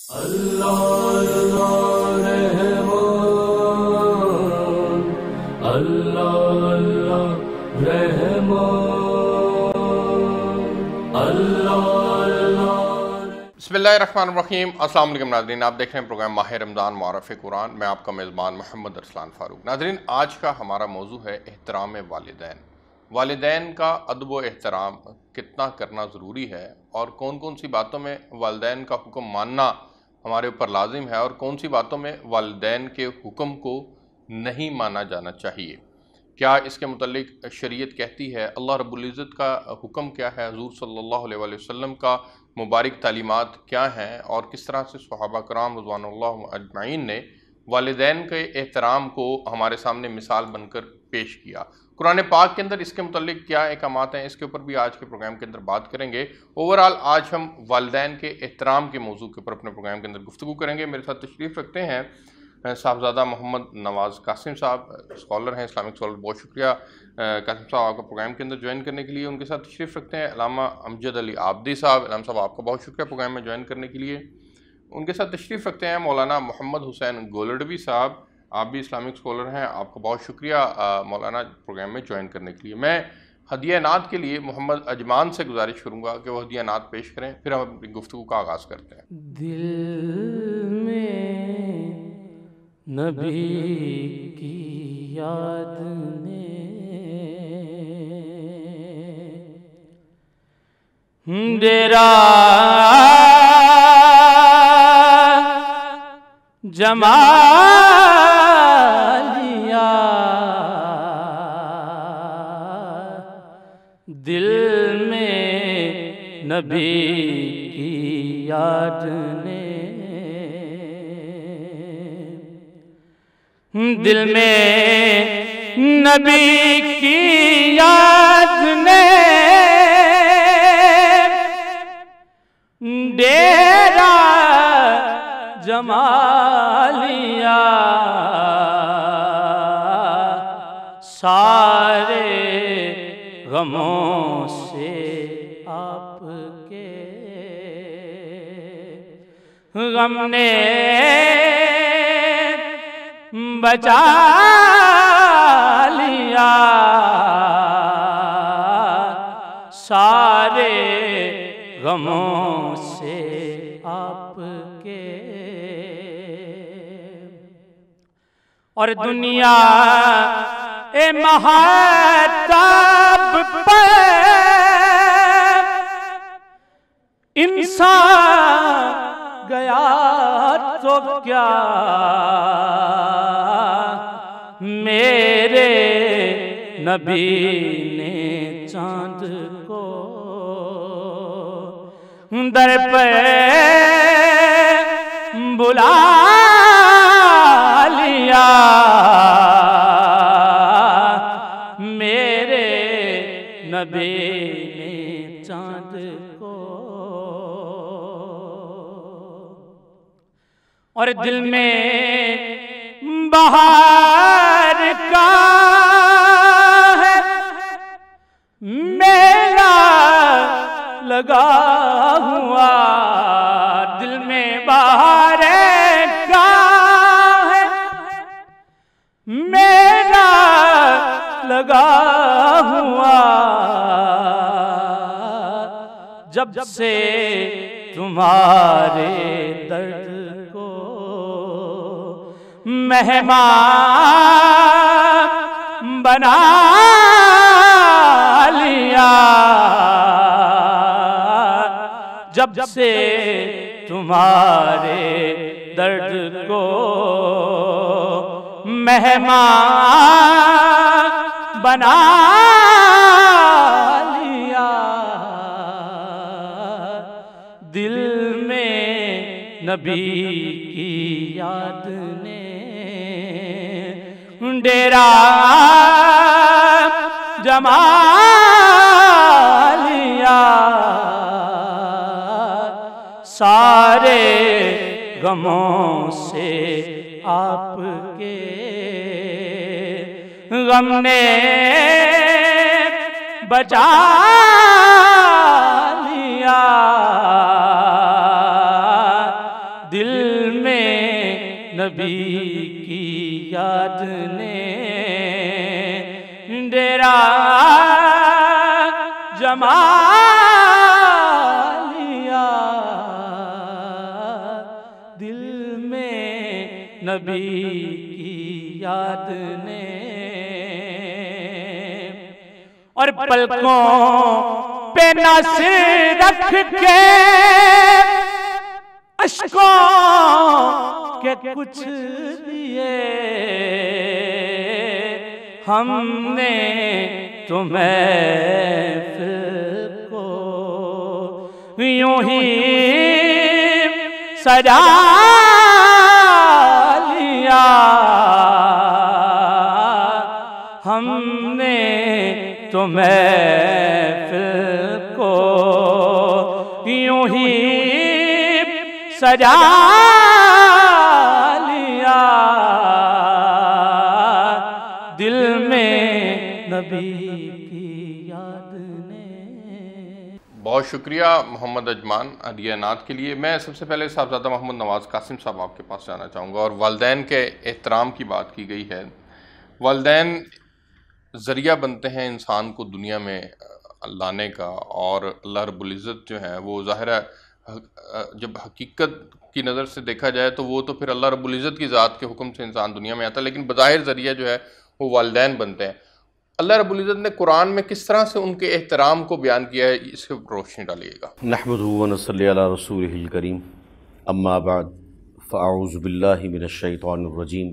اللہ اللہ رحمان، اللہ اللہ رحمان، اللہ اللہ۔ بسم اللہ الرحمن الرحیم۔ السلام علیکم ناظرین، آپ دیکھ رہے ہیں پروگرام ماہ رمضان معرف قرآن۔ میں آپ کا میزبان محمد ارسلان فاروق۔ ناظرین، آج کا ہمارا موضوع ہے احترام والدین۔ والدین کا ادب و احترام کتنا کرنا ضروری ہے، اور کون کون سی باتوں میں والدین کا حکم ماننا ہمارے اوپر لازم ہے، اور کون سی باتوں میں والدین کے حکم کو نہیں مانا جانا چاہیے۔ کیا اس کے متعلق شریعت کہتی ہے؟ اللہ رب العزت کا حکم کیا ہے؟ حضور صلی اللہ علیہ وآلہ وسلم کا مبارک تعلیمات کیا ہیں، اور کس طرح سے صحابہ کرام رضوان اللہ اجمعین نے والدین کے احترام کو ہمارے سامنے مثال بن کر پیش کیا۔ قرآن پاک کے اندر اس کے متعلق کیا احکامات ہیں، اس کے اوپر بھی آج کے پروگرام کے اندر بات کریں گے۔ اوورآل آج ہم والدین کے احترام کے موضوع کے اوپر اپنے پروگرام کے اندر گفتگو کریں گے۔ میرے ساتھ تشریف رکھتے ہیں صاحبزادہ محمد نواز قاسم صاحب، اسکالر ہیں، اسلامک اسکالر۔ بہت شکریہ قاسم صاحب آپ کا پروگرام کے اندر جوائن کرنے کے لیے۔ ان کے ساتھ تشریف رکھتے ہیں علامہ امجد علی عابدی صاحب۔ علامہ صاحب آپ کا بہت شکریہ پروگرام میں جوائن کرنے کے لیے۔ ان کے ساتھ تشریف رکھتے ہیں مولانا محمد حسین گولڑوی صاحب، آپ بھی اسلامک اسکالر ہیں، آپ کا بہت شکریہ مولانا پروگرام میں جوائن کرنے کے لیے۔ میں ہدیہ نعت کے لیے محمد اجمان سے گزارش کروں گا کہ وہ ہدیہ نعت پیش کریں، پھر ہم اپنی گفتگو کا آغاز کرتے ہیں۔ دل میں نبی کی یاد نے ڈیرا جما لیا، دل میں نبی کی یاد نے، دل میں نبی کی یاد نے ڈیرا جما لیا، سارے غموں سے آپ کے غم نے بچا لیا، سارے غموں سے آپ کے، اور دنیا مہتاب پر انسان گیا تو کیا، میرے نبی نے چاند کو در پہ بلا لیا، میرے نبی نے چاند کو، اور دل میں بہار کا ہے میلہ لگا ہوا، دل میں بہار کا ہے میلہ لگا ہوا، جب سے تمہارے درد کو مہمان بنا لیا، جب سے تمہارے درد کو مہمان بنا لیا، دل میں نبی کی یاد نے ڈیرا جما لیا، سارے غموں سے آپ کے غم نے بچا لیا، دل جمالیا دل میں نبی کی یاد نے، اور پلکوں پہ نہ سر رکھ کے اشکوں کے کچھ دیے ہم نے تمہیں کو یوں ہی سجا لیا، ہم نے تمہیں کو یوں ہی سجا لیا، دل میں نبی کی یاد نے۔ بہت شکریہ محمد اجمان ہدیہ نعت کے لیے۔ میں سب سے پہلے صاحبزادہ محمد نواز قاسم صاحب آپ کے پاس جانا چاہوں گا، اور والدین کے احترام کی بات کی گئی ہے۔ والدین ذریعہ بنتے ہیں انسان کو دنیا میں لانے کا، اور اللہ رب العزت جو ہے وہ ظاہر ہے جب حقیقت کی نظر سے دیکھا جائے تو وہ تو پھر اللہ رب العزت کی ذات کے حکم سے انسان دنیا میں آتا ہے، لیکن بظاہر ذریعہ جو ہے وہ والدین بنتے ہیں۔ اللہ رب العزت نے قرآن میں کس طرح سے ان کے احترام کو بیان کیا ہے، اس کے روشنی ڈالیے گا۔ نحمدہ ونصلی علی رسولہ الکریم، اما بعد فاعوذ باللہ من الشیطان الرجیم،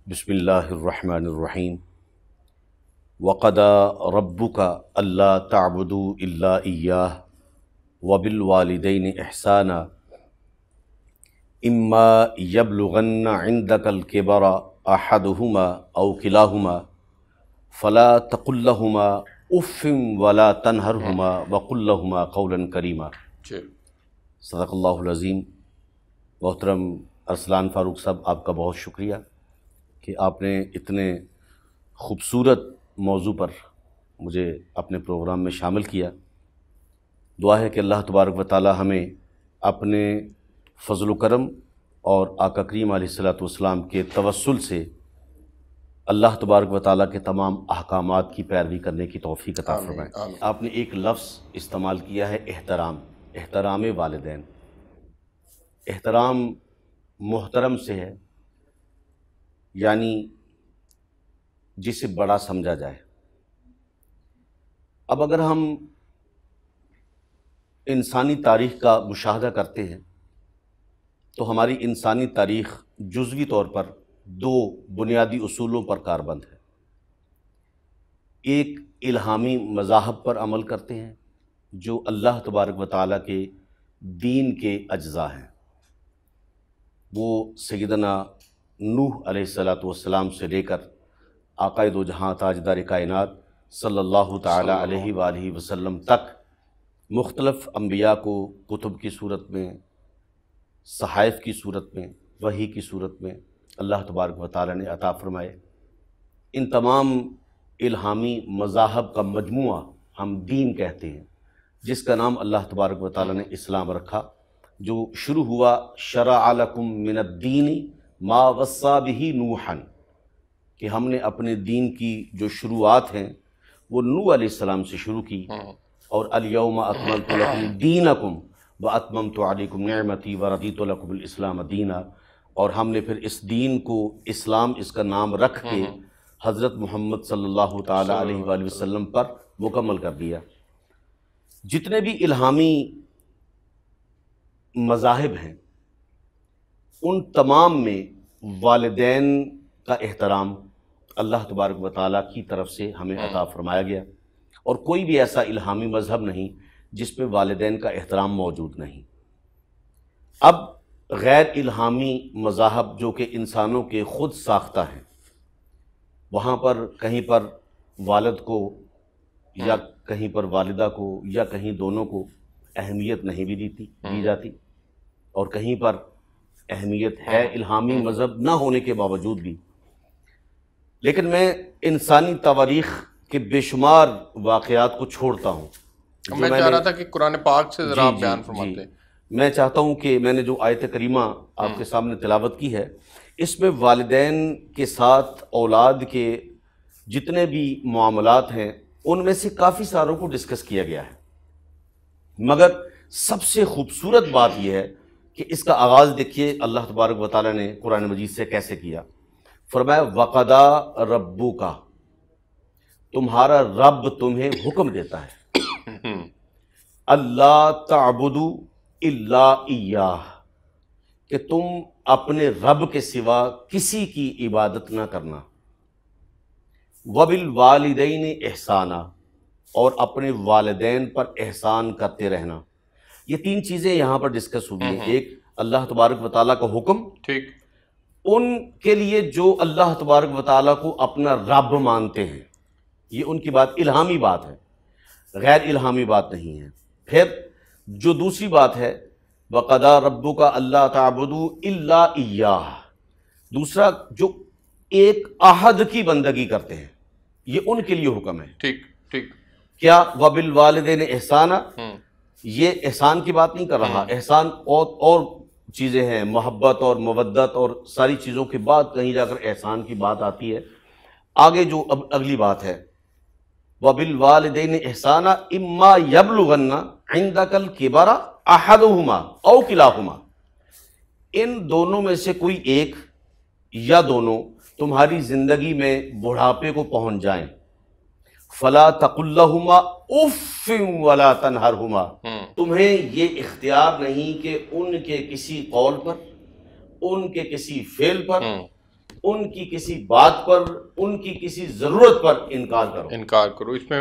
بسم اللہ الرحمن الرحیم۔ وَقَضَى رَبُّكَ أَلَّا تَعْبُدُوا إِلَّا إِيَّاهُ وَبِالْوَالِدَيْنِ إِحْسَانًا إِمَّا يَبْلُغَنَّ عِندَكَ الْكِبَرَ أَحَدُهُمَا أَوْ كِلَاهُمَا فَلَا تَقُل لَّهُمَا أُفٍّ وَلَا تَنْهَرْهُمَا وَقُل لَّهُمَا قَوْلًا كَرِيمًا۔ صدق اللہ العظیم۔ محترم ارسلان فاروق صاحب، آپ کا بہت شکریہ کہ آپ نے اتنے خوبصورت موضوع پر مجھے اپنے پروگرام میں شامل کیا۔ دعا ہے کہ اللہ تبارک و تعالی ہمیں اپنے فضل و کرم اور آقا کریم علیہ الصلوۃ والسلام کے توسل سے اللہ تبارک و تعالیٰ کے تمام احکامات کی پیروی کرنے کی توفیق عطا فرمائے۔ آپ نے ایک لفظ استعمال کیا ہے احترام، احترام والدین۔ احترام محترم سے ہے، یعنی جسے بڑا سمجھا جائے۔ اب اگر ہم انسانی تاریخ کا مشاہدہ کرتے ہیں تو ہماری انسانی تاریخ جزوی طور پر دو بنیادی اصولوں پر کاربند ہے۔ ایک الہامی مذاہب پر عمل کرتے ہیں جو اللہ تبارک و تعالیٰ کے دین کے اجزاء ہیں۔ وہ سیدنا نوح علیہ السلام سے لے کر آقا دو جہاں تاجدار کائنات صلی اللہ تعالیٰ علیہ وآلہ وسلم تک مختلف انبیاء کو کتب کی صورت میں، صحائف کی صورت میں، وحی کی صورت میں اللہ تبارک و تعالیٰ نے عطا فرمائے۔ ان تمام الہامی مذاہب کا مجموعہ ہم دین کہتے ہیں، جس کا نام اللہ تبارک و تعالیٰ نے اسلام رکھا، جو شروع ہوا شرع لکم من الدین ما وصی بہ نوحا، کہ ہم نے اپنے دین کی جو شروعات ہیں وہ نوح علیہ السلام سے شروع کی، اور الیوم اکملت لکم دینکم واتممت علیکم نعمتی ورضیت لکم الاسلام دینا، اور ہم نے پھر اس دین کو اسلام اس کا نام رکھ کے حضرت محمد صلی اللہ تعالیٰ علیہ وآلہ وسلم پر مکمل کر دیا۔ جتنے بھی الہامی مذاہب ہیں ان تمام میں والدین کا احترام اللہ تبارک و تعالیٰ کی طرف سے ہمیں عطا فرمایا گیا، اور کوئی بھی ایسا الہامی مذہب نہیں جس میں والدین کا احترام موجود نہیں۔ اب غیر الہامی مذاہب جو کہ انسانوں کے خود ساختہ ہیں، وہاں پر کہیں پر والد کو یا کہیں پر والدہ کو یا کہیں دونوں کو اہمیت نہیں بھی دی جاتی، اور کہیں پر اہمیت ہے الہامی مذہب نہ ہونے کے باوجود بھی۔ لیکن میں انسانی تواریخ کے بے شمار واقعات کو چھوڑتا ہوں۔ میں چاہ رہا تھا کہ قرآن پاک سے ذرا آپ بیان فرماتے ہیں۔ میں چاہتا ہوں کہ میں نے جو آیت کریمہ آپ کے سامنے تلاوت کی ہے، اس میں والدین کے ساتھ اولاد کے جتنے بھی معاملات ہیں ان میں سے کافی ساروں کو ڈسکس کیا گیا ہے، مگر سب سے خوبصورت بات یہ ہے کہ اس کا آغاز دیکھیے اللہ تبارک و تعالیٰ نے قرآن مجید سے کیسے کیا۔ فرمایا وَقَضَىٰ رَبُّكَ، تمہارا رب تمہیں حکم دیتا ہے اللہ تعبدوا الا ایاہ، کہ تم اپنے رب کے سوا کسی کی عبادت نہ کرنا، وَبِالْوَالِدَيْنِ احسانا، اور اپنے والدین پر احسان کرتے رہنا۔ یہ تین چیزیں یہاں پر ڈسکس ہوئی ہیں، ایک اللہ تبارک و تعالیٰ کا حکم، ٹھیک، ان کے لیے جو اللہ تبارک و تعالیٰ کو اپنا رب مانتے ہیں، یہ ان کی بات الہامی بات ہے، غیر الہامی بات نہیں ہے۔ پھر جو دوسری بات ہے وَقَضَىٰ رَبُّكَ أَلَّا تَعْبُدُوا إِلَّا إِيَّاهُ، دوسرا جو ایک احد کی بندگی کرتے ہیں، یہ ان کے لیے حکم ہے۔ ٹھیک ٹھیک، کیا وَبِالْوَالِدَيْنِ احسانا، یہ احسان کی بات نہیں کر رہا، احسان اور چیزیں ہیں، محبت اور مودت اور ساری چیزوں کے بعد کہیں جا کر احسان کی بات آتی ہے۔ آگے جو اب اگلی بات ہے وَبِالْوَالِدَيْنِ احسانا اِمَّا يَبْلُغَنَّ عِنْدَكَ الْكِبَرَ أَحَدُهُمَا أَوْ كِلَاهُمَا، ان دونوں میں سے کوئی ایک یا دونوں تمہاری زندگی میں بڑھاپے کو پہنچ جائیں، فَلَا تَقُلْ لَهُمَا أُفٍّ وَلَا تَنْهَرْهُمَا، تمہیں یہ اختیار نہیں کہ ان کے کسی قول پر، ان کے کسی فعل پر، ان کی کسی بات پر، ان کی کسی ضرورت پر انکار کرو۔ اس میں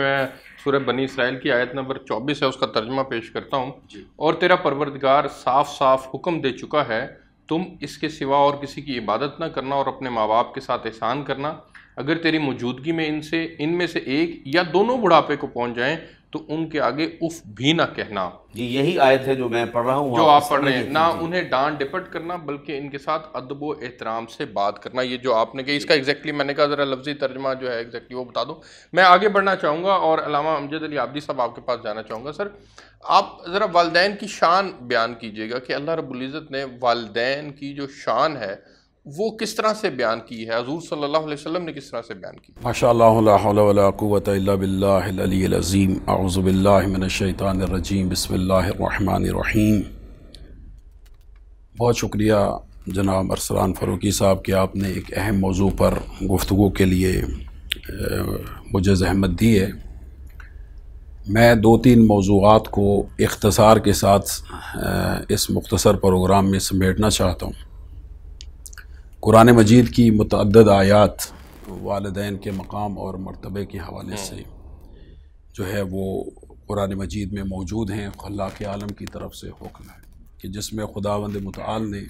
سورہ بنی اسرائیل کی آیت نمبر 24 ہے، اس کا ترجمہ پیش کرتا ہوں۔ اور تیرا پروردگار صاف صاف حکم دے چکا ہے تم اس کے سوا اور کسی کی عبادت نہ کرنا اور اپنے ماں باپ کے ساتھ احسان کرنا، اگر تیری موجودگی میں ان میں سے ایک یا دونوں بڑھاپے کو پہنچ جائیں تو ان کے آگے اف بھی نہ کہنا۔ جی یہی آیت ہے جو میں پڑھ رہا ہوں، جو آپ پڑھ رہے ہیں، نہ انہیں ڈانٹ ڈپٹ کرنا بلکہ ان کے ساتھ ادب و احترام سے بات کرنا۔ یہ جو آپ نے کہی، اس کا ایگزیکٹلی میں نے کہا ذرا لفظی ترجمہ جو ہے ایگزیکٹلی وہ بتا دو۔ میں آگے بڑھنا چاہوں گا اور علامہ امجد علی عابدی صاحب آپ کے پاس جانا چاہوں گا۔ سر آپ ذرا والدین کی شان بیان کیجئے گا کہ اللہ رب العزت نے والدین کی جو شان ہے وہ کس طرح سے بیان کی ہے، حضور صلی اللہ علیہ وسلم نے کس طرح سے بیان کی؟ ماشاء اللہ، لا حول ولا قوة الا باللہ العلی العظیم، اعوذ باللہ من الشیطان الرجیم، بسم اللہ الرحمن الرحیم۔ بہت شکریہ جناب ارسلان فاروقی صاحب کہ آپ نے ایک اہم موضوع پر گفتگو کے لیے مجھے زحمت دی ہے۔ میں 2-3 موضوعات کو اختصار کے ساتھ اس مختصر پروگرام میں سمیٹنا چاہتا ہوں۔ قرآن مجید کی متعدد آیات والدین کے مقام اور مرتبے کے حوالے سے جو ہے وہ قرآن مجید میں موجود ہیں۔ خلاق عالم کی طرف سے حکم ہے کہ جس میں خداوند متعال نے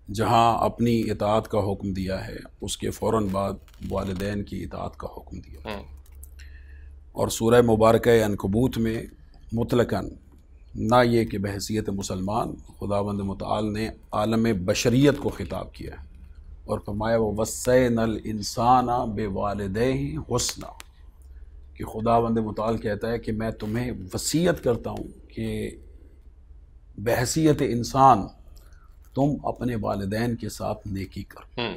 جہاں اپنی اطاعت کا حکم دیا ہے اس کے فوراً بعد والدین کی اطاعت کا حکم دیا، اور سورہ مبارکہ عنکبوت میں مطلقاً نہ یہ کہ بحیثیت مسلمان خداوند متعال نے عالم بشریت کو خطاب کیا اور فرمایا وَوَصَّيْنَا الْإِنسَانَ بِوَالِدَيْهِ حُسْنًا، کہ خداوند متعال کہتا ہے کہ میں تمہیں وصیت کرتا ہوں کہ بحیثیت انسان تم اپنے والدین کے ساتھ نیکی کرو۔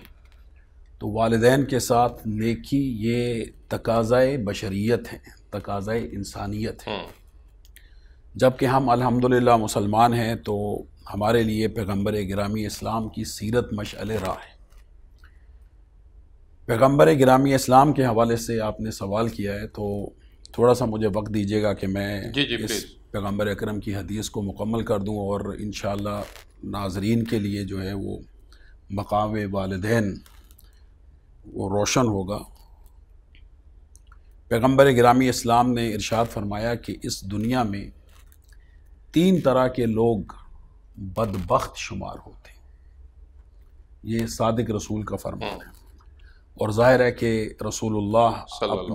تو والدین کے ساتھ نیکی یہ تقاضۂ بشریت ہے، تقاضۂ انسانیت ہے۔ جب کہ ہم الحمدللہ مسلمان ہیں تو ہمارے لیے پیغمبر گرامی اسلام کی سیرت مشعل راہ ہے۔ پیغمبر گرامی اسلام کے حوالے سے آپ نے سوال کیا ہے تو تھوڑا سا مجھے وقت دیجیے گا کہ میں اس پیغمبر اکرم کی حدیث کو مکمل کر دوں اور انشاءاللہ ناظرین کے لیے جو ہے وہ مقام والدین وہ روشن ہوگا۔ پیغمبر گرامی اسلام نے ارشاد فرمایا کہ اس دنیا میں 3 طرح کے لوگ بدبخت شمار ہوتے ہیں، یہ صادق رسول کا فرمان ہے، اور ظاہر ہے کہ رسول اللہ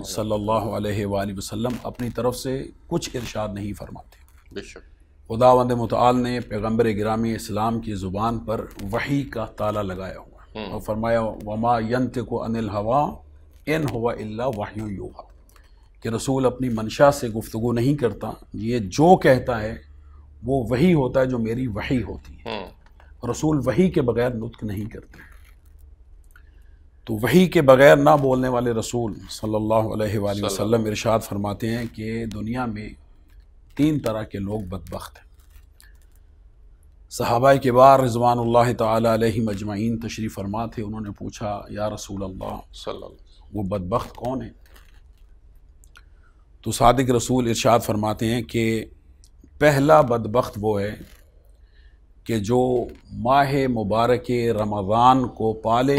صلی اللہ علیہ وآلہ وسلم اپنی طرف سے کچھ ارشاد نہیں فرماتے۔ بے شک خداوند متعال نے پیغمبر گرامی اسلام کی زبان پر وحی کا تالا لگایا ہوا ہے اور فرمایا وما ینطق عن الهوى ان هو الا وحی یوحی، کہ رسول اپنی منشا سے گفتگو نہیں کرتا، یہ جو کہتا ہے وہ وحی ہوتا ہے جو میری وحی ہوتی ہے، رسول وحی کے بغیر نطق نہیں کرتے۔ تو وحی کے بغیر نہ بولنے والے رسول صلی اللہ علیہ وآلہ وسلم ارشاد فرماتے ہیں کہ دنیا میں 3 طرح کے لوگ بدبخت ہیں۔ صحابہ کبار رضوان اللہ تعالی علیہم اجمعین تشریف فرما تھے، انہوں نے پوچھا یا رسول اللہ صلی اللہ علیہ وسلم وہ بدبخت کون ہے؟ تو صادق رسول ارشاد فرماتے ہیں کہ پہلا بدبخت وہ ہے کہ جو ماہ مبارک رمضان کو پالے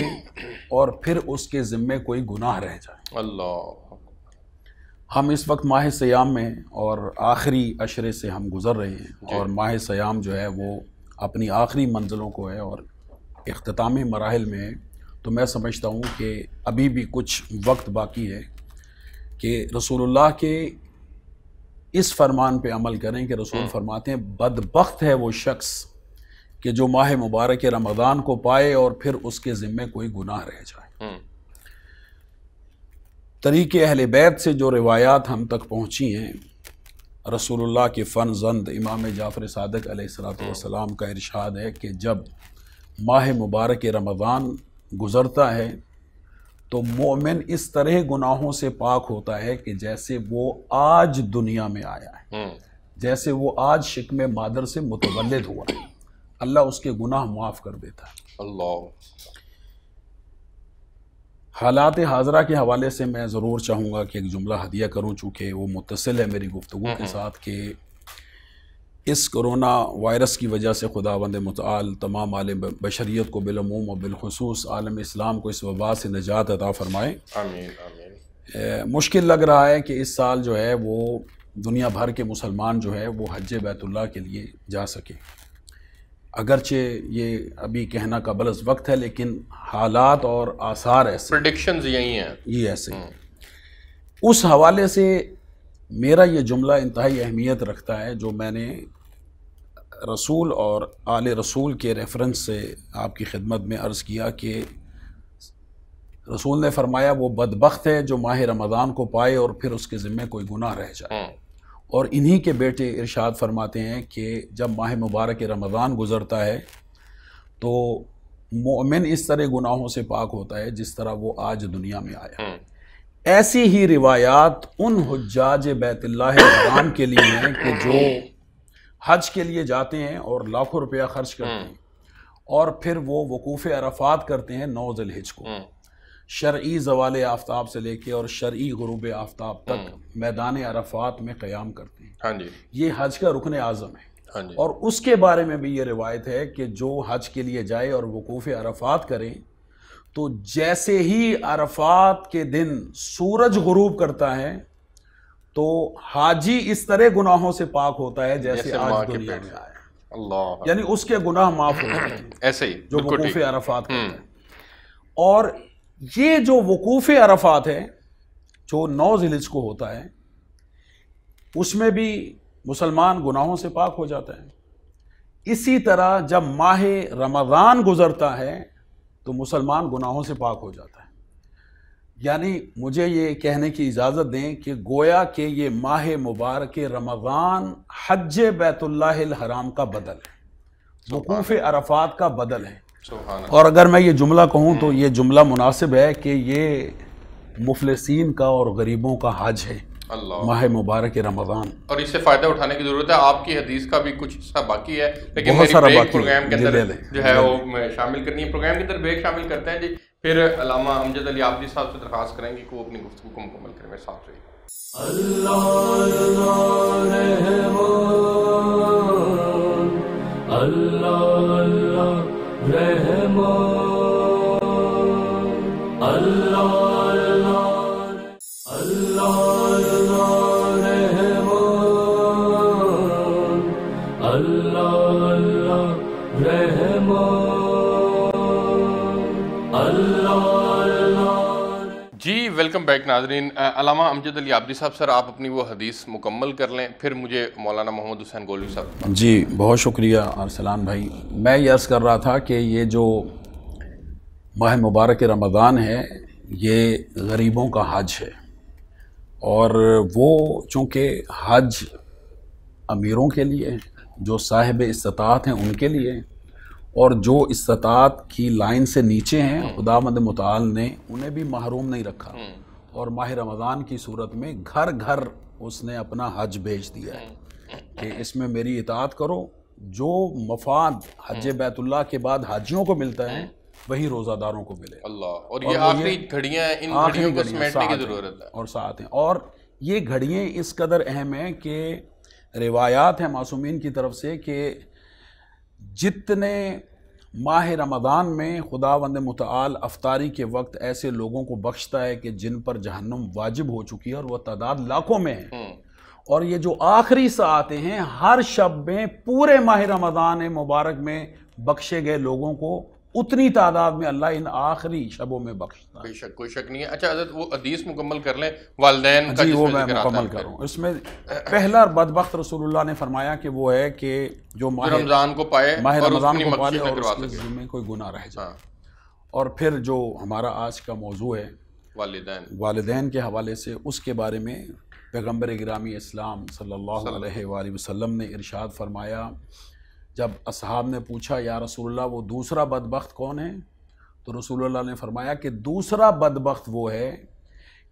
اور پھر اس کے ذمے کوئی گناہ رہ جائے۔ اللہ، ہم اس وقت ماہ سیام میں اور آخری عشرے سے ہم گزر رہے ہیں، اور ماہ سیام جو ہے وہ اپنی آخری منزلوں کو ہے اور اختتامی مراحل میں ہے۔ تو میں سمجھتا ہوں کہ ابھی بھی کچھ وقت باقی ہے کہ رسول اللہ کے اس فرمان پہ عمل کریں کہ رسول فرماتے ہیں بدبخت ہے وہ شخص کہ جو ماہ مبارک رمضان کو پائے اور پھر اس کے ذمے کوئی گناہ رہ جائے۔ طریق اہل بیت سے جو روایات ہم تک پہنچی ہیں، رسول اللہ کے فرزند امام جعفر صادق علیہ السلام کا ارشاد ہے کہ جب ماہ مبارک رمضان گزرتا ہے تو مومن اس طرح گناہوں سے پاک ہوتا ہے کہ جیسے وہ آج دنیا میں آیا ہے، جیسے وہ آج شکم مادر سے متولد ہوا ہے، اللہ اس کے گناہ معاف کر دیتا ہے۔ اللہ، حالات حاضرہ کے حوالے سے میں ضرور چاہوں گا کہ ایک جملہ ہدیہ کروں، چونکہ وہ متصل ہے میری گفتگو کے ساتھ، کہ اس کرونا وائرس کی وجہ سے خداوند متعال تمام عالم بشریت کو بالعموم و بالخصوص عالم اسلام کو اس وبا سے نجات عطا فرمائے۔ آمین آمین۔ مشکل لگ رہا ہے کہ اس سال جو ہے وہ دنیا بھر کے مسلمان جو ہے وہ حج بیت اللہ کے لیے جا سکے، اگرچہ یہ ابھی کہنا قبل از وقت ہے، لیکن حالات اور آثار ایسے، پریڈکشنز یہی ہیں، یہ ایسے۔ اس حوالے سے میرا یہ جملہ انتہائی اہمیت رکھتا ہے جو میں نے رسول اور آل رسول کے ریفرنس سے آپ کی خدمت میں عرض کیا کہ رسول نے فرمایا وہ بدبخت ہے جو ماہ رمضان کو پائے اور پھر اس کے ذمے کوئی گناہ رہ جائے، اور انہی کے بیٹے ارشاد فرماتے ہیں کہ جب ماہ مبارک رمضان گزرتا ہے تو مومن اس طرح گناہوں سے پاک ہوتا ہے جس طرح وہ آج دنیا میں آیا۔ ایسی ہی روایات ان حجاج بیت اللہ الحرام کے لیے ہیں کہ جو حج کے لیے جاتے ہیں اور لاکھوں روپیہ خرچ کرتے ہیں اور پھر وہ وقوف عرفات کرتے ہیں 9 ذی الحجہ کو، شرعی زوال آفتاب سے لے کے اور شرعی غروب آفتاب تک میدان عرفات میں قیام کرتے ہیں۔ ہاں جی، یہ حج کا رکن اعظم ہے، ہاں جی، اور اس کے بارے میں بھی یہ روایت ہے کہ جو حج کے لیے جائے اور وقوف عرفات کرے تو جیسے ہی عرفات کے دن سورج غروب کرتا ہے تو حاجی اس طرح گناہوں سے پاک ہوتا ہے جیسے ماں آج کے دنیا پیٹ میں سے۔ آیا، اللہ، یعنی اس کے گناہ معاف ہو جاتے ہیں ایسے ہی جو بالکل وقوف ٹھیک۔ عرفات کرتا ہے۔ اور یہ جو وقوف عرفات ہے جو 9 ذی الحجہ کو ہوتا ہے، اس میں بھی مسلمان گناہوں سے پاک ہو جاتا ہے۔ اسی طرح جب ماہ رمضان گزرتا ہے تو مسلمان گناہوں سے پاک ہو جاتا ہے۔ یعنی مجھے یہ کہنے کی اجازت دیں کہ گویا کہ یہ ماہ مبارک رمضان حج بیت اللہ الحرام کا بدل ہے، وقوف عرفات کا بدل ہے۔ سبحان اللہ۔ اور اگر میں یہ جملہ کہوں تو یہ جملہ مناسب ہے کہ یہ مفلسین کا اور غریبوں کا حج ہے، اللہ، ماہ مبارک رمضان۔ اور اس سے فائدہ اٹھانے کی ضرورت ہے۔ آپ کی حدیث کا بھی کچھ حصہ باقی ہے، لیکن بہت میری سارا بریک باقی ہے، پروگرام کے جی اندر لے لیں، جو ہے وہ شامل کرنی ہے۔ پروگرام کے اندر بریک شامل کرتے ہیں جی، پھر علامہ امجد علی عابدی صاحب سے درخواست کریں گے کہ وہ اپنی گفتگو کو مکمل کریں۔ میرے ساتھ رہیے۔ جی ویلکم بیک ناظرین۔ علامہ امجد علی عابدی صاحب، سر آپ اپنی وہ حدیث مکمل کر لیں، پھر مجھے مولانا محمد حسین گولوی صاحب۔ جی بہت شکریہ ارسلان بھائی۔ میں یہ عرض کر رہا تھا کہ یہ جو ماہ مبارک رمضان ہے یہ غریبوں کا حج ہے، اور وہ چونکہ حج امیروں کے لیے، جو صاحب استطاعت ہیں ان کے لیے، اور جو استطاعت کی لائن سے نیچے ہیں خداوند متعال نے انہیں بھی محروم نہیں رکھا، اور ماہ رمضان کی صورت میں گھر گھر اس نے اپنا حج بھیج دیا ہے کہ اس میں میری اطاعت کرو، جو مفاد حج بیت اللہ کے بعد حاجیوں کو ملتا ہے وہی روزہ داروں کو ملے اللہ۔ اور یہ آخری گھڑیاں ہیں، ان گھڑیوں کو سمیٹنے کی ضرورت ہے اور ساتھ ہیں، اور یہ گھڑیاں اس قدر اہم ہیں کہ روایات ہیں معصومین کی طرف سے کہ جتنے ماہ رمضان میں خداوند متعال افطاری کے وقت ایسے لوگوں کو بخشتا ہے کہ جن پر جہنم واجب ہو چکی ہے اور وہ تعداد لاکھوں میں ہے، اور یہ جو آخری ساعتیں ہیں ہر شب میں پورے ماہ رمضان مبارک میں بخشے گئے لوگوں کو اتنی تعداد میں اللہ ان آخری شبوں میں بخشتا ہے۔ بے شک، کوئی شک نہیں ہے۔ اچھا حضرت وہ حدیث مکمل کر لیں والدین کا، جی جس وہ میں میں ذکر آتا مکمل ہے کروں۔ اس میں پہلا بدبخت رسول اللہ نے فرمایا کہ وہ ہے کہ جو رمضان کو پائے ماہ اور رمضان اپنی کو پالے مقصد اور کروا اس کے سکے۔ ذمہ کوئی گناہ رہ جائے۔ اور پھر جو ہمارا آج کا موضوع ہے والدین کے حوالے سے، اس کے بارے میں پیغمبر گرامی اسلام صلی اللہ علیہ وآلہ وسلم نے ارشاد فرمایا، جب اصحاب نے پوچھا یا رسول اللہ وہ دوسرا بدبخت کون ہے، تو رسول اللہ نے فرمایا کہ دوسرا بدبخت وہ ہے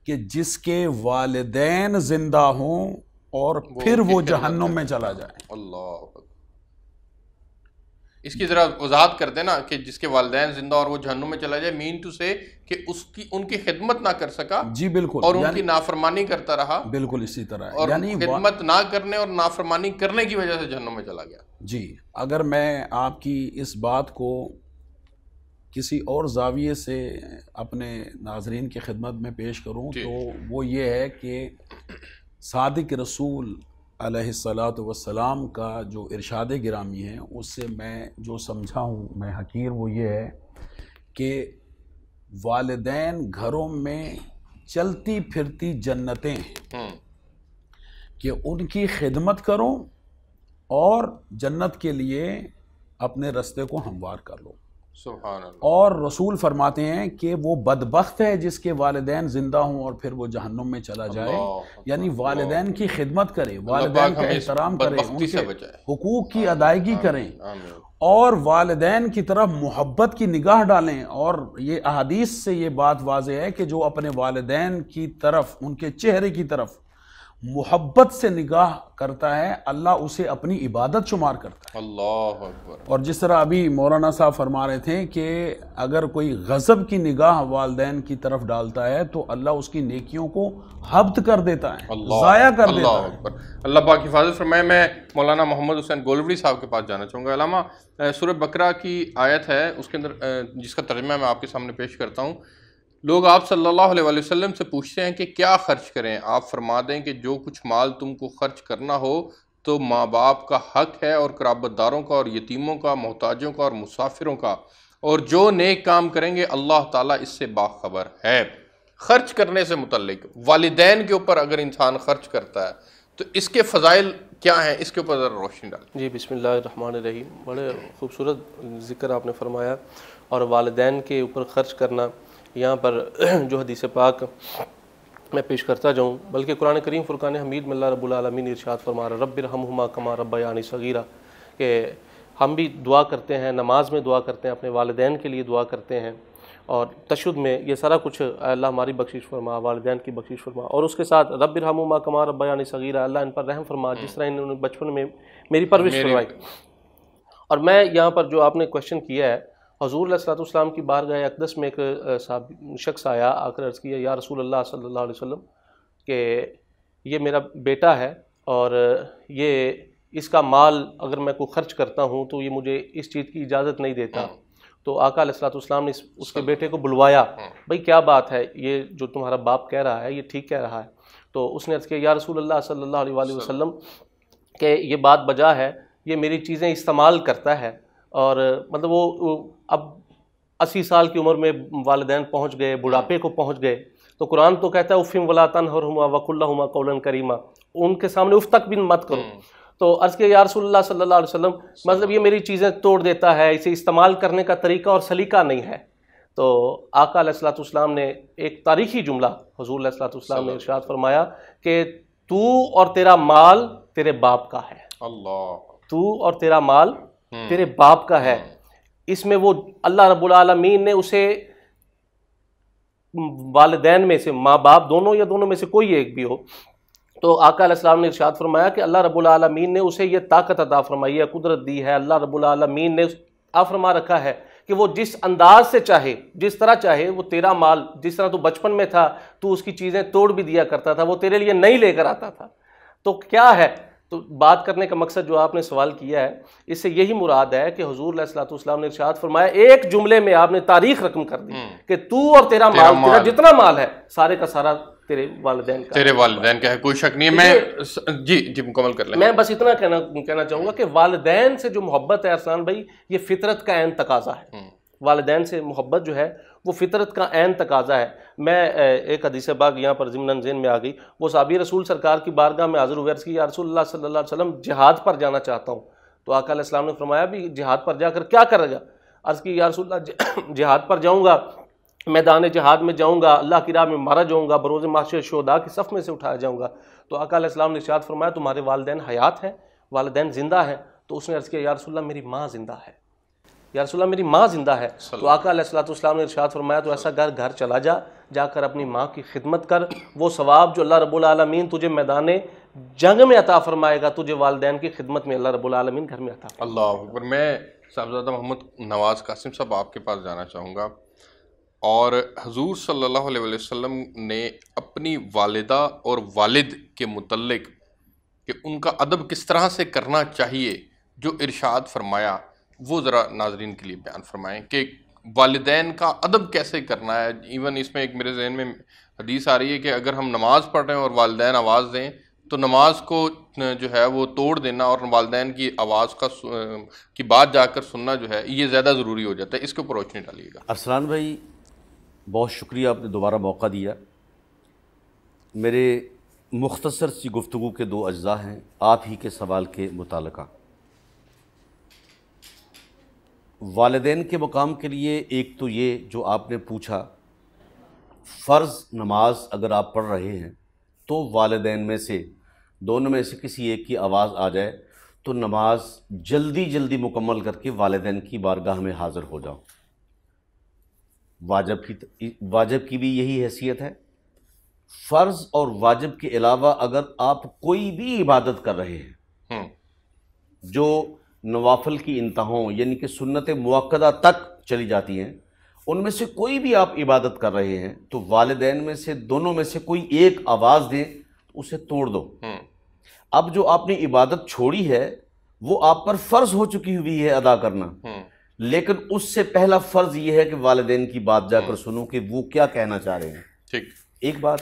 کہ جس کے والدین زندہ ہوں اور پھر وہ جہنم میں چلا جائے۔ اللہ، اس کی ذرا وضاحت کر دینا کہ جس کے والدین زندہ اور وہ جہنم میں چلا جائے، مین ٹو سے کہ ان کی خدمت نہ کر سکا، جی بالکل، اور ان کی نافرمانی کرتا رہا، بالکل اسی طرح، اور یعنی خدمت نہ کرنے اور نافرمانی کرنے کی وجہ سے جہنم میں چلا گیا۔ جی، اگر میں آپ کی اس بات کو کسی اور زاویے سے اپنے ناظرین کی خدمت میں پیش کروں تو وہ یہ ہے کہ صادق رسول علیہ الصلاۃ والسلام کا جو ارشاد گرامی ہے اس سے میں جو سمجھا ہوں میں حقیر، وہ یہ ہے کہ والدین گھروں میں چلتی پھرتی جنتیں ہیں کہ ان کی خدمت کرو اور جنت کے لیے اپنے رستے کو ہموار کر لو۔ سبحان اللہ۔ اور رسول فرماتے ہیں کہ وہ بدبخت ہے جس کے والدین زندہ ہوں اور پھر وہ جہنم میں چلا جائے، یعنی والدین کی خدمت کرے، والدین کا احترام کرے، ان کے حقوق کی ادائیگی کریں، اور والدین کی طرف محبت کی نگاہ ڈالیں۔ اور یہ احادیث سے یہ بات واضح ہے کہ جو اپنے والدین کی طرف، ان کے چہرے کی طرف محبت سے نگاہ کرتا ہے، اللہ اسے اپنی عبادت شمار کرتا ہے۔ اللہ اکبر۔ اور جس طرح ابھی مولانا صاحب فرما رہے تھے کہ اگر کوئی غضب کی نگاہ والدین کی طرف ڈالتا ہے تو اللہ اس کی نیکیوں کو حبط کر دیتا ہے، ضائع کر دیتا ہے۔ اللہ پاک حفاظت فرمائے۔ میں مولانا محمد حسین گولوڑی صاحب کے پاس جانا چاہوں گا۔ علامہ، سورہ بقرہ کی آیت ہے، اس کے اندر جس کا ترجمہ میں آپ کے سامنے پیش کرتا ہوں۔ لوگ آپ صلی اللہ علیہ وسلم سے پوچھتے ہیں کہ کیا خرچ کریں؟ آپ فرما دیں کہ جو کچھ مال تم کو خرچ کرنا ہو تو ماں باپ کا حق ہے، اور قرابت داروں کا، اور یتیموں کا، محتاجوں کا، اور مسافروں کا، اور جو نیک کام کریں گے اللہ تعالیٰ اس سے باخبر ہے۔ خرچ کرنے سے متعلق والدین کے اوپر اگر انسان خرچ کرتا ہے تو اس کے فضائل کیا ہیں، اس کے اوپر ذرا روشنی ڈالیں۔ جی، بسم اللہ الرحمن الرحیم۔ بڑے خوبصورت ذکر آپ نے فرمایا، اور والدین کے اوپر خرچ کرنا، یہاں پر جو حدیث پاک میں پیش کرتا جاؤں، بلکہ قرآن کریم فرقان حمید میں اللہ رب العالمین ارشاد فرما رہا رب ارحمہما کما ربیانی صغیرا، کہ ہم بھی دعا کرتے ہیں، نماز میں دعا کرتے ہیں، اپنے والدین کے لیے دعا کرتے ہیں، اور تشہد میں یہ سارا کچھ اللہ ہماری بخشش فرما، والدین کی بخشش فرما، اور اس کے ساتھ رب ارحمہما کما ربیانی صغیرا، اللہ ان پر رحم فرما جس طرح انہوں نے بچپن میں میری پرورش فرمائی۔ اور میں یہاں پر جو آپ نے کویشچن کیا ہے، حضور علیہ الصلوۃ والسلام کی بارگاہ اقدس میں ایک شخص آیا، آ کر عرض کیا یا رسول اللہ صلی اللہ علیہ وسلم کہ یہ میرا بیٹا ہے، اور یہ اس کا مال اگر میں کوئی خرچ کرتا ہوں تو یہ مجھے اس چیز کی اجازت نہیں دیتا۔ تو آقا علیہ الصلوۃ والسلام نے اس کے بیٹے کو بلوایا، بھئی کیا بات ہے، یہ جو تمہارا باپ کہہ رہا ہے یہ ٹھیک کہہ رہا ہے؟ تو اس نے عرض کیا یا رسول اللہ صلی اللہ علیہ وسلم کہ یہ بات بجا ہے، یہ میری چیزیں استعمال کرتا ہے، اور مطلب وہ اب 80 سال کی عمر میں والدین پہنچ گئے، بڑھاپے کو پہنچ گئے، تو قرآن تو کہتا ہے اف ولا تنہرہما وقل لہما قولا کریما، ان کے سامنے اف تک بھی مت کرو۔ تو عرض کیا یا رسول اللہ صلی اللہ علیہ وسلم مطلب یہ میری چیزیں توڑ دیتا ہے، اسے استعمال کرنے کا طریقہ اور سلیقہ نہیں ہے۔ تو آقا علیہ الصلوۃ والسلام نے ایک تاریخی جملہ حضور علیہ الصلوۃ والسلام نے ارشاد فرمایا کہ تو اور تیرا مال تیرے باپ کا ہے، اللہ، تو اور تیرا مال تیرے باپ کا ہے۔ اس میں وہ اللہ رب العالمین نے اسے والدین میں سے، ماں باپ دونوں یا دونوں میں سے کوئی ایک بھی ہو، تو آقا علیہ السلام نے ارشاد فرمایا کہ اللہ رب العالمین نے اسے یہ طاقت عطا فرمائی ہے، قدرت دی ہے، اللہ رب العالمین نے فرما رکھا ہے کہ وہ جس انداز سے چاہے، جس طرح چاہے، وہ تیرا مال جس طرح تو بچپن میں تھا تو اس کی چیزیں توڑ بھی دیا کرتا تھا، وہ تیرے لیے نہیں لے کر آتا تھا۔ تو کیا ہے، تو بات کرنے کا مقصد جو آپ نے سوال کیا ہے، اس سے یہی مراد ہے کہ حضور علیہ الصلوۃ والسلام نے ارشاد فرمایا، ایک جملے میں آپ نے تاریخ رقم کر دی کہ تو اور تیرا مال، تیرا جتنا مال ہے سارے کا سارا تیرے والدین کا، تیرے والدین کا ہے، کوئی شک نہیں ہے۔ میں جی مکمل کر لیں۔ میں بس اتنا کہنا چاہوں گا کہ والدین سے جو محبت ہے ارسلان بھائی، یہ فطرت کا عین تقاضا ہے۔ والدین سے محبت جو ہے وہ فطرت کا عین تقاضا ہے۔ میں ایک حدیث پاک یہاں پر ضمن ذہن میں آ گئی، وہ صحابی رسول سرکار کی بارگاہ میں حاضر ہوئے، عرض کی یا رسول اللہ صلی اللہ علیہ وسلم جہاد پر جانا چاہتا ہوں۔ تو آقا علیہ السلام نے فرمایا بھی جہاد پر جا کر کیا کرے گا؟ عرض کی یا رسول اللہ جہاد پر جاؤں گا، میدان جہاد میں جاؤں گا، اللہ کی راہ میں مارا جاؤں گا، بروز محشر شہداء کی صف میں سے اٹھایا جاؤں گا۔ تو آقا علیہ السلام نے ارشاد فرمایا تمہارے والدین حیات ہیں، والدین زندہ ہیں؟ تو اس نے عرض کیا یا رسول اللہ میری ماں زندہ ہے، یا رسول اللہ میری ماں زندہ ہے۔ تو آقا علیہ السلام نے ارشاد فرمایا تو ایسا گھر چلا جا کر اپنی ماں کی خدمت کر، وہ ثواب جو اللہ رب العالمین تجھے میدان جنگ میں عطا فرمائے گا، تجھے والدین کی خدمت میں اللہ رب العالمین گھر میں عطا فرمائے گا۔ اللہ اکبر۔ میں صاحبزادہ محمد نواز قاسم صاحب آپ کے پاس جانا چاہوں گا، اور حضور صلی اللہ علیہ وسلم نے اپنی والدہ اور والد کے متعلق کہ ان کا ادب کس طرح سے کرنا چاہیے جو ارشاد فرمایا، وہ ذرا ناظرین کے لیے بیان فرمائیں کہ والدین کا ادب کیسے کرنا ہے۔ ایون اس میں ایک میرے ذہن میں حدیث آ رہی ہے کہ اگر ہم نماز پڑھ رہے ہیں اور والدین آواز دیں تو نماز کو جو ہے وہ توڑ دینا اور والدین کی آواز کی بات جا کر سننا جو ہے یہ زیادہ ضروری ہو جاتا ہے۔ اس کے اوپر روشنی ڈالیے گا۔ ارسلان بھائی بہت شکریہ، آپ نے دوبارہ موقع دیا۔ میرے مختصر سی گفتگو کے دو اجزاء ہیں آپ ہی کے سوال کے متعلقہ۔ والدین کے مقام کے لیے ایک تو یہ جو آپ نے پوچھا، فرض نماز اگر آپ پڑھ رہے ہیں تو والدین میں سے دونوں میں سے کسی ایک کی آواز آ جائے تو نماز جلدی مکمل کر کے والدین کی بارگاہ میں حاضر ہو جاؤ۔ واجب کی بھی یہی حیثیت ہے۔ فرض اور واجب کے علاوہ اگر آپ کوئی بھی عبادت کر رہے ہیں جو نوافل کی انتہاؤں یعنی کہ سنت مؤکدہ تک چلی جاتی ہیں، ان میں سے کوئی بھی آپ عبادت کر رہے ہیں تو والدین میں سے دونوں میں سے کوئی ایک آواز دیں تو اسے توڑ دو۔ اب جو آپ نے عبادت چھوڑی ہے وہ آپ پر فرض ہو چکی ہوئی ہے ادا کرنا، لیکن اس سے پہلا فرض یہ ہے کہ والدین کی بات جا کر سنو کہ وہ کیا کہنا چاہ رہے ہیں۔ ٹھیک، ایک بات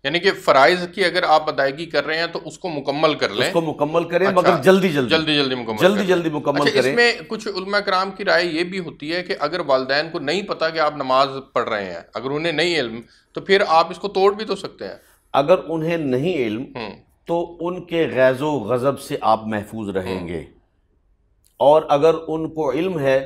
یعنی کہ فرائض کی اگر آپ ادائیگی کر رہے ہیں تو اس کو مکمل کر لیں، اس کو مکمل کریں، مگر جلدی مکمل کریں۔ اس میں کچھ علماء کرام کی رائے یہ بھی ہوتی ہے کہ اگر والدین کو نہیں پتا کہ آپ نماز پڑھ رہے ہیں، اگر انہیں نہیں علم تو پھر آپ اس کو توڑ بھی تو سکتے ہیں۔ اگر انہیں نہیں علم تو ان کے غیظ و غضب سے آپ محفوظ رہیں گے، اور اگر ان کو علم ہے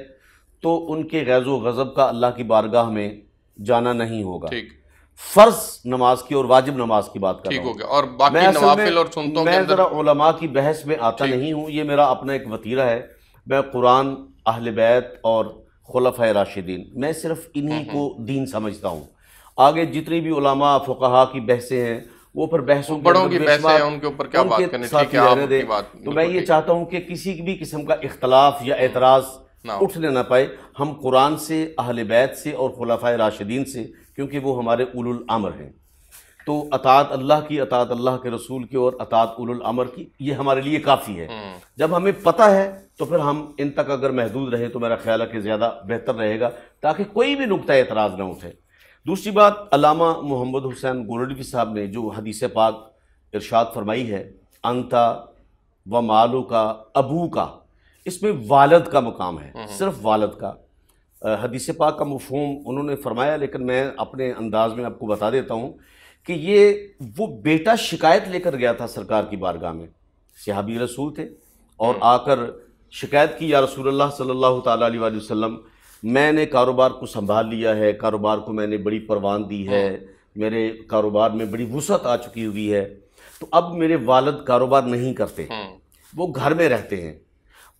تو ان کے غیظ و غضب کا اللہ کی بارگاہ میں جانا نہیں ہوگا۔ ٹھیک، فرض نماز کی اور واجب نماز کی بات کر رہا ہوں۔ ٹھیک ہو گیا، اور باقی نوافل اور سنتوں کے میں اندر ذرا علماء کی بحث میں آتا نہیں ہوں، یہ میرا اپنا ایک وتیرہ ہے۔ میں قرآن، اہل بیت اور خلفائے راشدین، میں صرف انہی کو دین سمجھتا ہوں۔ آگے جتنی بھی علماء فقہا کی بحثیں ہیں وہ پھر بحثوں بڑوں کی بحثیں ہیں، ان کے اوپر کیا بات کرنی، ٹھیک ہے، آپ کی بات۔ تو میں یہ چاہتا ہوں کہ کسی بھی قسم کا اختلاف یا اعتراض اٹھنے نہ پائے۔ ہم قرآن سے، اہل بیت سے اور خلفائے راشدین سے، کیونکہ وہ ہمارے اولو الامر ہیں، تو اطاعت اللہ کی، اطاعت اللہ کے رسول کی اور اطاعت اولو الامر کی، یہ ہمارے لیے کافی ہے۔ جب ہمیں پتہ ہے تو پھر ہم ان تک اگر محدود رہے تو میرا خیال ہے کہ زیادہ بہتر رہے گا، تاکہ کوئی بھی نقطہ اعتراض نہ اٹھے۔ دوسری بات، علامہ محمد حسین گولڈوی صاحب نے جو حدیث پاک ارشاد فرمائی ہے، انتا و مالو کا ابو کا، اس میں والد کا مقام ہے، صرف والد کا۔ حدیث پاک کا مفہوم انہوں نے فرمایا، لیکن میں اپنے انداز میں آپ کو بتا دیتا ہوں کہ یہ وہ بیٹا شکایت لے کر گیا تھا سرکار کی بارگاہ میں، صحابی رسول تھے، اور آ کر شکایت کی، یا رسول اللہ صلی اللہ تعالیٰ علیہ وآلہ وسلم، میں نے کاروبار کو سنبھال لیا ہے، کاروبار کو میں نے بڑی پروان دی ہے، میرے کاروبار میں بڑی وسعت آ چکی ہوئی ہے، تو اب میرے والد کاروبار نہیں کرتے، وہ گھر میں رہتے ہیں،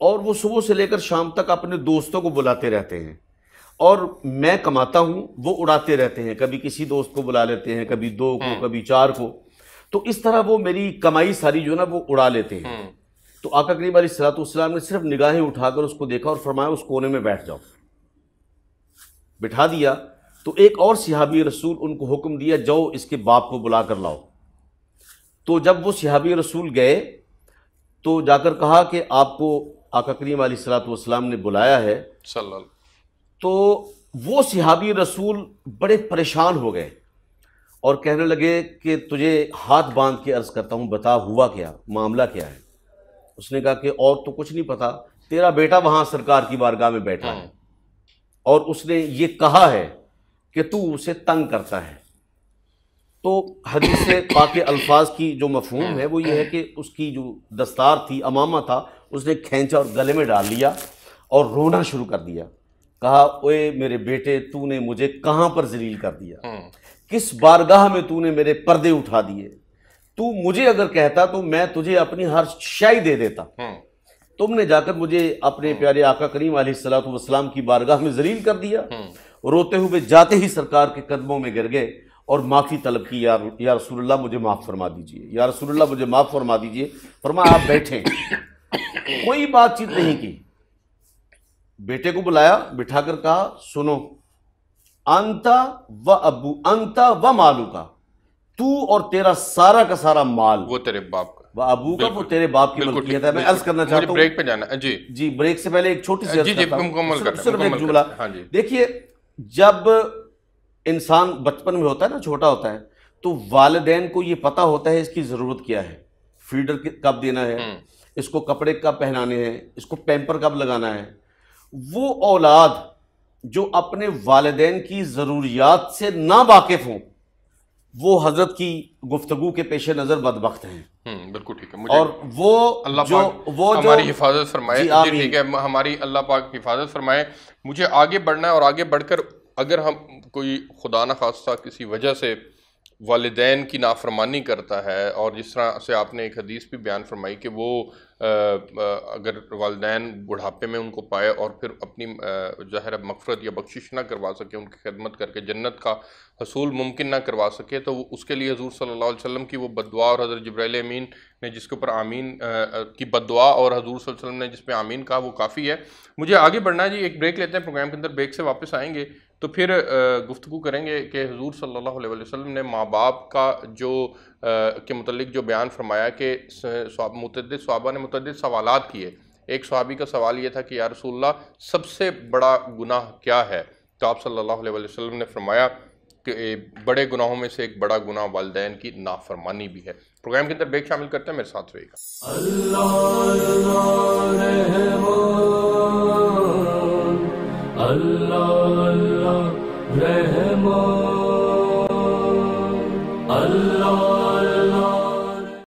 اور وہ صبح سے لے کر شام تک اپنے دوستوں کو بلاتے رہتے ہیں، اور میں کماتا ہوں، وہ اڑاتے رہتے ہیں، کبھی کسی دوست کو بلا لیتے ہیں، کبھی 2 کو، کبھی 4 کو، تو اس طرح وہ میری کمائی ساری جو نا وہ اڑا لیتے ہیں۔ تو آقا کریم علیہ الصلوۃ والسلام نے صرف نگاہیں اٹھا کر اس کو دیکھا اور فرمایا اس کونے میں بیٹھ جاؤ، بٹھا دیا۔ تو ایک اور صحابی رسول ان کو حکم دیا، جاؤ اس کے باپ کو بلا کر لاؤ۔ تو جب وہ صحابی رسول گئے تو جا کر کہا کہ آپ کو آقا کریم علیہ الصلوۃ والسلام نے بلایا ہے۔ صلی اللہ۔ تو وہ صحابی رسول بڑے پریشان ہو گئے اور کہنے لگے کہ تجھے ہاتھ باندھ کے عرض کرتا ہوں، بتا ہوا کیا، معاملہ کیا ہے؟ اس نے کہا کہ اور تو کچھ نہیں پتا، تیرا بیٹا وہاں سرکار کی بارگاہ میں بیٹھا ہے اور اس نے یہ کہا ہے کہ تو اسے تنگ کرتا ہے۔ تو حدیث پاک کے الفاظ کی جو مفہوم ہے وہ یہ ہے کہ اس کی جو دستار تھی، امامہ تھا، اس نے کھینچا اور گلے میں ڈال لیا اور رونا شروع کر دیا۔ کہا اوے میرے بیٹے، تو نے مجھے کہاں پر ذلیل کر دیا، کس بارگاہ میں تو نے میرے پردے اٹھا دیے، تو مجھے اگر کہتا تو میں تجھے اپنی ہر شے دے دیتا، تم نے جا کر مجھے اپنے پیارے آقا کریم علیہ الصلوۃ والسلام کی بارگاہ میں ذلیل کر دیا۔ روتے ہوئے جاتے ہی سرکار کے قدموں میں گر گئے اور معافی طلب کی، یا رسول اللہ مجھے معاف فرما دیجئے، یا رسول اللہ مجھے معاف فرما دیجئے۔ فرمایا آپ بیٹھیں، کوئی بات چیت نہیں کی، بیٹے کو بلایا، بٹھا کر کہا سنو، انت و مالو کا، تو اور تیرا سارا کا سارا مال، وہ تیرے باپ کا، وہ ابو کا، وہ تیرے باپ کی ملکیت ہے۔ میں عرض کرنا چاہتا ہوں، بریک پہ جانا ہے جی بریک سے پہلے ایک چھوٹی سی عرض کرتا ہوں، مکمل کریں، صرف ایک جملہ۔ دیکھیے جب انسان بچپن میں ہوتا ہے نا، چھوٹا ہوتا ہے، تو والدین کو یہ پتا ہوتا ہے اس کی ضرورت کیا ہے، فیڈر کب دینا ہے، اس کو کپڑے کب پہنانے ہیں، اس کو پیمپر کب لگانا ہے۔ وہ اولاد جو اپنے والدین کی ضروریات سے نا واقف ہوں، وہ حضرت کی گفتگو کے پیش نظر بدبخت ہیں۔ بالکل ٹھیک ہے، اور وہ اللہ جو ہماری حفاظت فرمائے۔ جی ٹھیک ہے، ہماری اللہ پاک حفاظت فرمائے۔ مجھے آگے بڑھنا ہے، اور آگے بڑھ کر اگر ہم کوئی خدا نخواستہ کسی وجہ سے والدین کی نافرمانی کرتا ہے، اور جس طرح سے آپ نے ایک حدیث بھی بیان فرمائی کہ وہ اگر والدین بڑھاپے میں ان کو پائے اور پھر اپنی ظاہر مغفرت یا بخشش نہ کروا سکے، ان کی خدمت کر کے جنت کا حصول ممکن نہ کروا سکے، تو اس کے لیے حضور صلی اللہ علیہ وسلم کی وہ بد دعا، اور حضرت جبرائیل امین نے جس کے اوپر آمین کی بد دعا، اور حضور صلی اللہ علیہ وسلم نے جس پہ آمین کہا، وہ کافی ہے۔ مجھے آگے بڑھنا ہے جی، ایک بریک لیتے ہیں پروگرام کے اندر، بریک سے واپس آئیں گے تو پھر گفتگو کریں گے کہ حضور صلی اللہ علیہ وسلم نے ماں باپ کا جو کے متعلق جو بیان فرمایا کہ متعدد صحابہ نے متعدد سوالات کیے۔ ایک صحابی کا سوال یہ تھا کہ یا رسول اللہ سب سے بڑا گناہ کیا ہے؟ تو آپ صلی اللہ علیہ وسلم نے فرمایا کہ بڑے گناہوں میں سے ایک بڑا گناہ والدین کی نافرمانی بھی ہے۔ پروگرام کے اندر بریک شامل کرتے ہیں، میرے ساتھ رہیے گا۔ اللہ اللہ رحمان